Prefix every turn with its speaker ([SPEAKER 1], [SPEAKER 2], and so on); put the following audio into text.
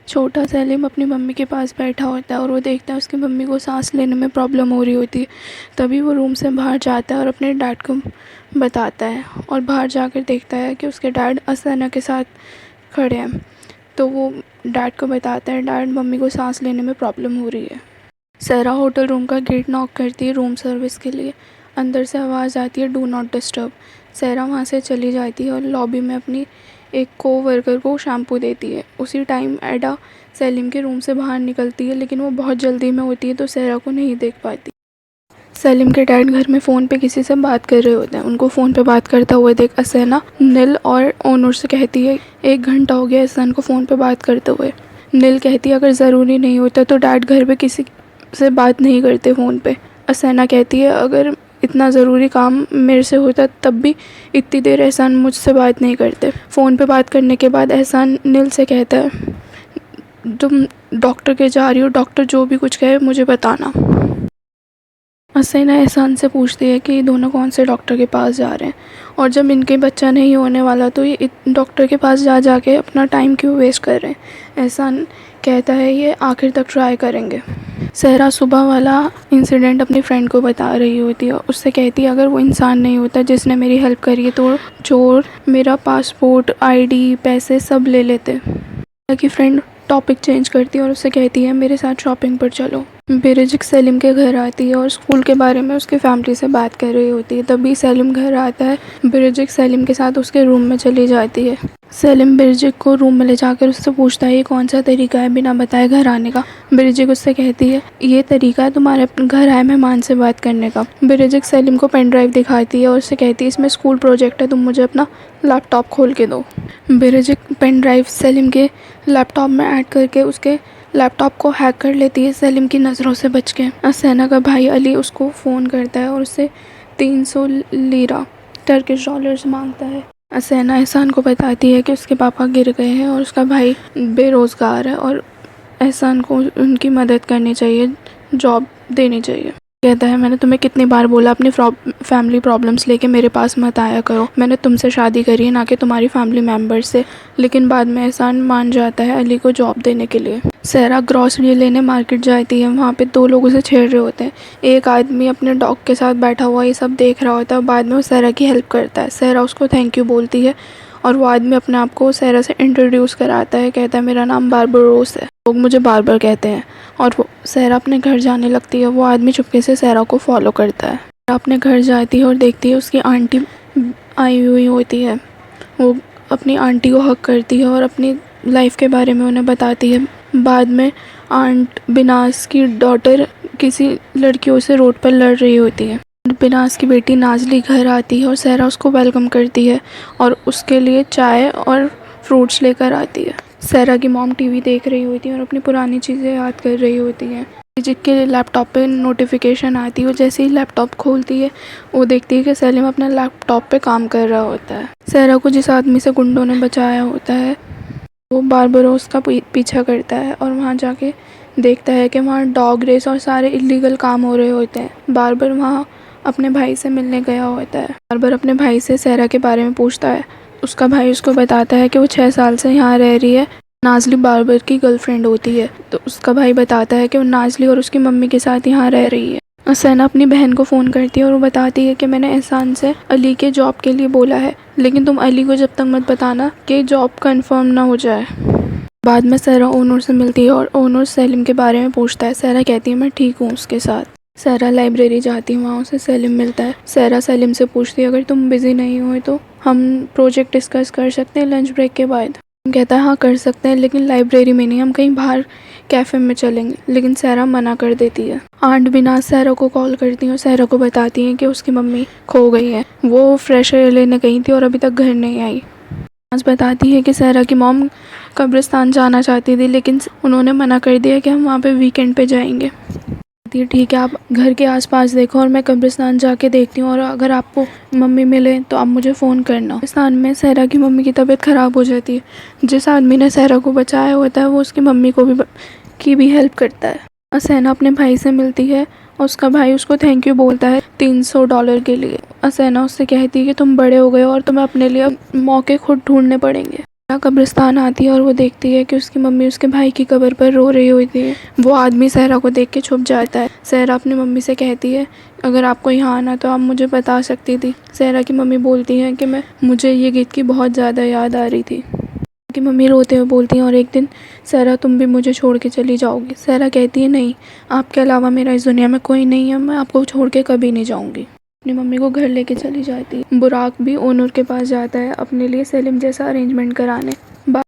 [SPEAKER 1] छोटा सलीम अपनी मम्मी के पास बैठा होता है और वो देखता है उसकी मम्मी को सांस लेने में प्रॉब्लम हो रही होती है। तभी वो रूम से बाहर जाता है और अपने डैड को बताता है और बाहर जाकर देखता है कि उसके डैड असना के साथ खड़े हैं। तो वो डैड को बताता है, डैड मम्मी को सांस लेने में प्रॉब्लम हो रही है। सहरा होटल रूम का गेट नॉक करती है रूम सर्विस के लिए। अंदर से आवाज़ आती है, डू नॉट डिस्टर्ब। सहरा वहाँ से चली जाती है और लॉबी में अपनी एक कोवर्कर को शैम्पू देती है। उसी टाइम एडा सलीम के रूम से बाहर निकलती है, लेकिन वो बहुत जल्दी में होती है तो सहरा को नहीं देख पाती। सलीम के डैड घर में फ़ोन पे किसी से बात कर रहे होते हैं। उनको फ़ोन पे बात करता हुए देख असना नील और ओनूर से कहती है, 1 घंटा हो गया अहसान को फ़ोन पे बात करते हुए। नील कहती है, अगर ज़रूरी नहीं होता तो डैड घर पे किसी से बात नहीं करते फ़ोन पे। असना कहती है, अगर इतना ज़रूरी काम मेरे से होता तब भी इतनी देर एहसान मुझसे बात नहीं करते। फ़ोन पे बात करने के बाद एहसान नील से कहता है, तुम डॉक्टर के जा रही हो, डॉक्टर जो भी कुछ कहे मुझे बताना। असना एहसान से पूछती है कि ये दोनों कौन से डॉक्टर के पास जा रहे हैं और जब इनके बच्चा नहीं होने वाला तो ये डॉक्टर के पास जा के अपना टाइम क्यों वेस्ट कर रहे हैं। एहसान कहता है, ये आखिर तक ट्राई करेंगे। सहरा सुबह वाला इंसिडेंट अपनी फ्रेंड को बता रही होती है। उससे कहती है, अगर वो इंसान नहीं होता जिसने मेरी हेल्प करी है तो चोर मेरा पासपोर्ट, आईडी, पैसे सब ले लेते। की फ्रेंड टॉपिक चेंज करती है और उससे कहती है, मेरे साथ शॉपिंग पर चलो। बिरजिक सलीम के घर आती है और स्कूल के बारे में उसके फैमिली से बात कर रही होती है। तभी सलीम घर आता है। बिरजिक सलीम के साथ उसके रूम में चली जाती है। सलीम बिरजिक को रूम में ले जाकर उससे पूछता है, ये कौन सा तरीका है बिना बताए घर आने का। बिरजिक उससे कहती है, ये तरीका है तुम्हारे घर आए मेहमान से बात करने का। बिरजिक सलीम को पेन ड्राइव दिखाती है और उससे कहती है, इसमें स्कूल प्रोजेक्ट है, तुम मुझे अपना लैपटॉप खोल के दो। बिरजिक पेन ड्राइव सलीम के लैपटॉप में ऐड करके उसके लैपटॉप को हैक कर लेती है सलीम की नज़रों से बच के। असना का भाई अली उसको फ़ोन करता है और उससे 300 लीरा टर्किश डॉलर्स मांगता है। असना एहसान को बताती है कि उसके पापा गिर गए हैं और उसका भाई बेरोज़गार है और एहसान को उनकी मदद करनी चाहिए, जॉब देनी चाहिए। कहता है, मैंने तुम्हें कितनी बार बोला अपनी फैमिली प्रॉब्लम्स लेके मेरे पास मत आया करो। मैंने तुमसे शादी करी है, ना कि तुम्हारी फैमिली मेम्बर से। लेकिन बाद में एहसान मान जाता है अली को जॉब देने के लिए। सहरा ग्रॉसरी लेने मार्केट जाती है। वहाँ पे 2 लोग उसे छेड़ रहे होते हैं। एक आदमी अपने डॉग के साथ बैठा हुआ ये सब देख रहा होता है। बाद में वो सहरा की हेल्प करता है। सहरा उसको थैंक यू बोलती है और वो आदमी अपने आप को सहरा से इंट्रोड्यूस कराता है। कहता है, मेरा नाम बारबरोस है, लोग मुझे बारबर कहते हैं। और वो सहरा अपने घर जाने लगती है। वो आदमी चुपके से सहरा को फॉलो करता है। अपने घर जाती है और देखती है उसकी आंटी आई हुई होती है। वो अपनी आंटी को हक करती है और अपनी लाइफ के बारे में उन्हें बताती है। बाद में आंट बिनास की डॉटर किसी लड़कियों से रोड पर लड़ रही होती है। बिनास की बेटी नाजली घर आती है और सहरा उसको वेलकम करती है और उसके लिए चाय और फ्रूट्स लेकर आती है। सहरा की मॉम टीवी देख रही होती है और अपनी पुरानी चीज़ें याद कर रही होती हैं। जिसके लैपटॉप पे नोटिफिकेशन आती है। वो जैसे ही लैपटॉप खोलती है वो देखती है कि सलीम अपने लैपटॉप पे काम कर रहा होता है। सहरा को जिस आदमी से गुंडों ने बचाया होता है वो बारबरोस का पीछा करता है और वहाँ जाके देखता है कि वहाँ डॉग रेस और सारे इलीगल काम हो रहे होते हैं। बारबर वहाँ अपने भाई से मिलने गया होता है। बारबर अपने भाई से सहरा के बारे में पूछता है। उसका भाई उसको बताता है कि वो 6 साल से यहाँ रह रही है। नाजली बारबर की गर्लफ्रेंड होती है। तो उसका भाई बताता है कि वो नाजली और उसकी मम्मी के साथ यहाँ रह रही है। असना अपनी बहन को फ़ोन करती है और वो बताती है कि मैंने एहसान से अली के जॉब के लिए बोला है, लेकिन तुम अली को जब तक मत बताना कि जॉब कंफर्म ना हो जाए। बाद में सहरा ओनूर से मिलती है और ओनूर सलीम के बारे में पूछता है। सहरा कहती है, मैं ठीक हूँ उसके साथ। सहरा लाइब्रेरी जाती है, वहाँ उसे सलीम मिलता है। सहरा सलीम से पूछती है, अगर तुम बिज़ी नहीं हो तो हम प्रोजेक्ट डिस्कस कर सकते हैं लंच ब्रेक के बाद। कहता है, हाँ कर सकते हैं, लेकिन लाइब्रेरी में नहीं, हम कहीं बाहर कैफ़े में चलेंगे। लेकिन सहरा मना कर देती है। आंट बिना सहरा को कॉल करती हैं और सहरा को बताती हैं कि उसकी मम्मी खो गई है। वो फ्रेश एयर लेने गई थी और अभी तक घर नहीं आई। आज बताती है कि सहरा की मॉम कब्रिस्तान जाना चाहती थी, लेकिन उन्होंने मना कर दिया कि हम वहाँ पे वीकेंड पे जाएंगे। ठीक है, आप घर के आसपास देखो और मैं कब्रिस्तान जाके देखती हूँ और अगर आपको मम्मी मिले तो आप मुझे फ़ोन करना। कब्रिस्तान में सहरा की मम्मी की तबीयत ख़राब हो जाती है। जिस आदमी ने सहरा को बचाया होता है वो उसकी मम्मी को भी हेल्प करता है। असना अपने भाई से मिलती है और उसका भाई उसको थैंक यू बोलता है $300 के लिए। असना उससे कहती है कि तुम बड़े हो गए हो और तुम्हें अपने लिए मौके खुद ढूंढने पड़ेंगे। कब्रिस्तान आती है और वो देखती है कि उसकी मम्मी उसके भाई की कब्र पर रो रही होती है। वो आदमी सहरा को देख के छुप जाता है। सहरा अपनी मम्मी से कहती है, अगर आपको यहाँ आना तो आप मुझे बता सकती थी। सहरा की मम्मी बोलती हैं कि मुझे ये गीत की बहुत ज़्यादा याद आ रही थी। कि मम्मी रोते हुए बोलती हैं, और एक दिन सहरा तुम भी मुझे छोड़ के चली जाओगी। सहरा कहती है, नहीं, आपके अलावा मेरा इस दुनिया में कोई नहीं है, मैं आपको छोड़ के कभी नहीं जाऊँगी। अपनी मम्मी को घर लेके चली जाती है। बुराक भी ओनर के पास जाता है अपने लिए सेलिम जैसा अरेंजमेंट कराने।